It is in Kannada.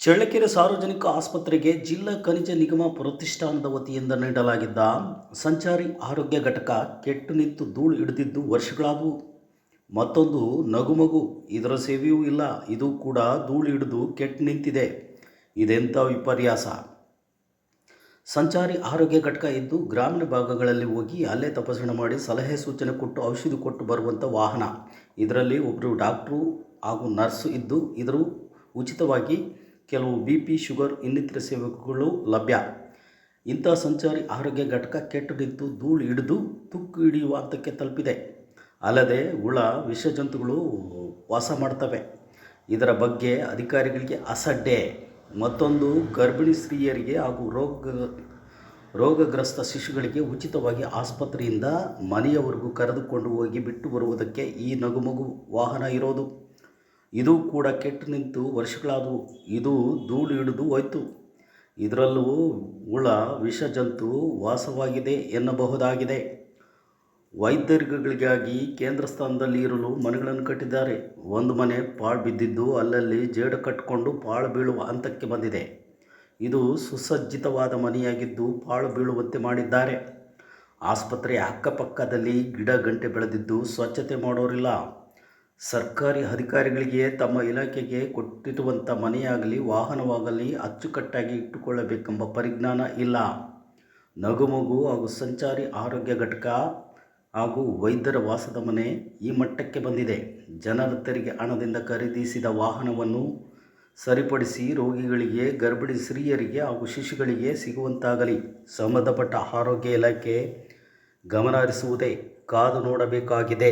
ಚಳ್ಳಕೆರೆ ಸಾರ್ವಜನಿಕ ಆಸ್ಪತ್ರೆಗೆ ಜಿಲ್ಲಾ ಖನಿಜ ನಿಗಮ ಪ್ರತಿಷ್ಠಾನದ ವತಿಯಿಂದ ನೀಡಲಾಗಿದ್ದ ಸಂಚಾರಿ ಆರೋಗ್ಯ ಘಟಕ ಕೆಟ್ಟು ನಿಂತು ಧೂಳು ಹಿಡಿದಿದ್ದು ವರ್ಷಗಳಾದವು. ಮತ್ತೊಂದು ನಗುಮಗು ಇದರ ಸೇವೆಯೂ ಇಲ್ಲ, ಇದು ಕೂಡ ಧೂಳು ಹಿಡಿದು ಕೆಟ್ಟು ನಿಂತಿದೆ. ಇದೆಂಥ ವಿಪರ್ಯಾಸ! ಸಂಚಾರಿ ಆರೋಗ್ಯ ಘಟಕ ಇದ್ದು ಗ್ರಾಮೀಣ ಭಾಗಗಳಲ್ಲಿ ಹೋಗಿ ಅಲ್ಲೇ ತಪಾಸಣೆ ಮಾಡಿ ಸಲಹೆ ಸೂಚನೆ ಕೊಟ್ಟು ಔಷಧಿ ಕೊಟ್ಟು ಬರುವಂಥ ವಾಹನ. ಇದರಲ್ಲಿ ಒಬ್ಬರು ಡಾಕ್ಟ್ರು ಹಾಗೂ ನರ್ಸು ಇದ್ದು ಇದರು ಉಚಿತವಾಗಿ ಕೆಲವು BP, ಶುಗರ್ ಇನ್ನಿತರ ಸೇವೆಗಳು ಲಭ್ಯ. ಇಂಥ ಸಂಚಾರಿ ಆರೋಗ್ಯ ಘಟಕ ಕೆಟ್ಟು ನಿಂತು ಧೂಳು ಹಿಡಿದು ತುಕ್ಕು ಹಿಡಿಯುವ ಹಂತಕ್ಕೆ ತಲುಪಿದೆ. ಅಲ್ಲದೆ ಹುಳ ವಿಷಜಂತುಗಳು ವಾಸ ಮಾಡ್ತವೆ. ಇದರ ಬಗ್ಗೆ ಅಧಿಕಾರಿಗಳಿಗೆ ಅಸಡ್ಡೆ. ಮತ್ತೊಂದು ಗರ್ಭಿಣಿ ಸ್ತ್ರೀಯರಿಗೆ ಹಾಗೂ ರೋಗಗ್ರಸ್ತ ಶಿಶುಗಳಿಗೆ ಉಚಿತವಾಗಿ ಆಸ್ಪತ್ರೆಯಿಂದ ಮನೆಯವರೆಗೂ ಕರೆದುಕೊಂಡು ಹೋಗಿ ಬಿಟ್ಟು ಬರುವುದಕ್ಕೆ ಈ ನಗುಮಗು ವಾಹನ ಇರೋದು. ಇದು ಕೂಡ ಕೆಟ್ಟು ನಿಂತು ವರ್ಷಗಳಾದವು. ಇದು ಧೂಳು ಹಿಡಿದು ಹೋಯ್ತು. ಇದರಲ್ಲೂ ಹುಳ ವಿಷಜಂತು ವಾಸವಾಗಿದೆ ಎನ್ನಬಹುದಾಗಿದೆ. ವೈದ್ಯರುಗಳಿಗಾಗಿ ಕೇಂದ್ರ ಸ್ಥಾನದಲ್ಲಿ ಇರಲು ಮನೆಗಳನ್ನು ಕಟ್ಟಿದ್ದಾರೆ. ಒಂದು ಮನೆ ಪಾಳು ಬಿದ್ದಿದ್ದು ಅಲ್ಲಲ್ಲಿ ಜೇಡು ಕಟ್ಟಿಕೊಂಡು ಪಾಳು ಬೀಳುವ ಹಂತಕ್ಕೆ ಬಂದಿದೆ. ಇದು ಸುಸಜ್ಜಿತವಾದ ಮನೆಯಾಗಿದ್ದು ಪಾಳು ಬೀಳುವಂತೆ ಮಾಡಿದ್ದಾರೆ. ಆಸ್ಪತ್ರೆಯ ಅಕ್ಕಪಕ್ಕದಲ್ಲಿ ಗಿಡ ಗಂಟೆ ಬೆಳೆದಿದ್ದು ಸ್ವಚ್ಛತೆ ಮಾಡೋರಿಲ್ಲ. ಸರ್ಕಾರಿ ಅಧಿಕಾರಿಗಳಿಗೆ ತಮ್ಮ ಇಲಾಖೆಗೆ ಕೊಟ್ಟಿರುವಂಥ ಮನೆಯಾಗಲಿ ವಾಹನವಾಗಲಿ ಅಚ್ಚುಕಟ್ಟಾಗಿ ಇಟ್ಟುಕೊಳ್ಳಬೇಕೆಂಬ ಪರಿಜ್ಞಾನ ಇಲ್ಲ. ನಗುಮಗು ಹಾಗೂ ಸಂಚಾರಿ ಆರೋಗ್ಯ ಘಟಕ ಹಾಗೂ ವೈದ್ಯರ ವಾಸದ ಮನೆ ಈ ಮಟ್ಟಕ್ಕೆ ಬಂದಿದೆ. ಜನರ ತೆರಿಗೆ ಹಣದಿಂದ ಖರೀದಿಸಿದ ವಾಹನವನ್ನು ಸರಿಪಡಿಸಿ ರೋಗಿಗಳಿಗೆ, ಗರ್ಭಿಣಿ ಸ್ತ್ರೀಯರಿಗೆ ಹಾಗೂ ಶಿಶುಗಳಿಗೆ ಸಿಗುವಂತಾಗಲಿ ಸಂಬಂಧಪಟ್ಟ ಆರೋಗ್ಯ ಇಲಾಖೆ ಗಮನ ಹರಿಸುವುದೇ ಕಾದು ನೋಡಬೇಕಾಗಿದೆ.